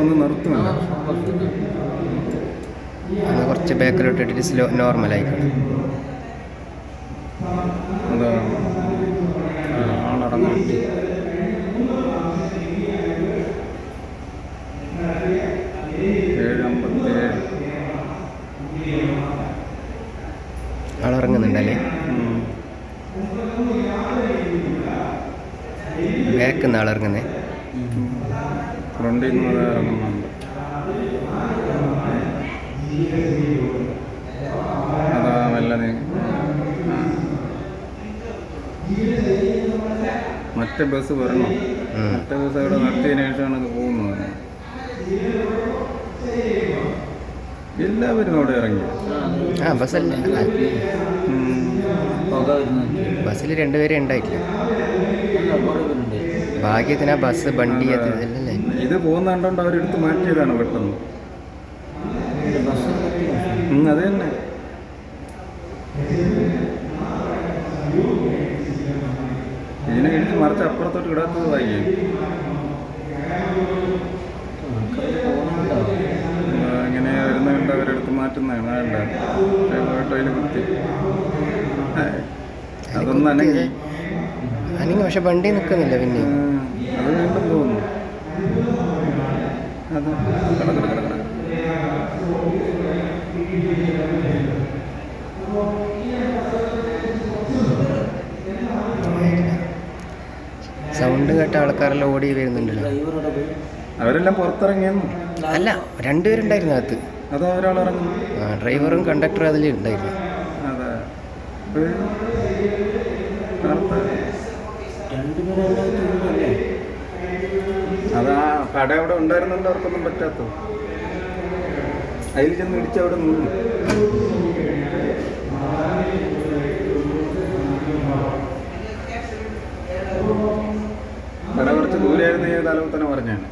ഒന്ന് നിർത്തുന്നില്ല. അത് കുറച്ച് ബാക്കിലോട്ട് ഇട്ടിട്ട് സ്ലോ നോർമലായിക്കണം. എന്താ ആളടങ്ങിട്ട് ആളിറങ്ങുന്നുണ്ടല്ലേ? ബാക്കിൽ നിന്ന് ആളിറങ്ങുന്നേ. ഫ്രണ്ടിൽ നിന്ന് ഇറങ്ങുന്നുണ്ട്. അതാ മെല്ലെ മറ്റേ ബസ് വരണം. മറ്റേ ബസ് അവിടെ നിർത്തിയതിനു ശേഷമാണ് ഇത് പോകുന്നത്. എല്ലാവരും അവിടെ ഇറങ്ങി. ബസ്സല്ല, ബസ്സിൽ രണ്ടുപേരെ ഉണ്ടായിട്ടില്ല. ഭാഗ്യത്തിന് ആ ബസ് വണ്ടി അതല്ലേ. ഇത് പോകുന്ന കണ്ടോണ്ട് അവരെടുത്ത് മാറ്റിയതാണ് പെട്ടെന്ന്. അത് തന്നെ. ഇതിനെ ഇടിച്ച് മറിച്ച് അപ്പുറത്തോട്ട് ഇടാത്തത് വൈകി. ഇങ്ങനെ വരുന്ന കണ്ട് അവരെടുത്ത് മാറ്റുന്നതാണ്. വേണ്ട ഓട്ടോയിൽ കുത്തി അതൊന്നും അനങ്ങി. പക്ഷെ വണ്ടി നിൽക്കുന്നില്ല. പിന്നെ അത് വീണ്ടും പോകുന്നു. അത് സൗണ്ട് കേട്ട ആൾക്കാരെല്ലാം ഓടി വരുന്നുണ്ടല്ലോ. അവരെല്ലാം പുറത്തിറങ്ങിയെന്നു. അല്ല, രണ്ടുപേരുണ്ടായിരുന്നു അകത്ത്. അതോ ഒരാൾ ഇറങ്ങുന്നു. ഡ്രൈവറും കണ്ടക്ടറും അതിൽ ഉണ്ടായിരുന്നു. അതെ, അതാ കട അവിടെ ഉണ്ടായിരുന്നുണ്ട്. അവർക്കൊന്നും പറ്റാത്തോ. അതിൽ ചെന്ന് ഇടിച്ച് അവിടെ നിന്നു. കട കുറച്ച് ദൂരെയായിരുന്നു. ഏത് അലവ് തന്നെ പറഞ്ഞാണ്.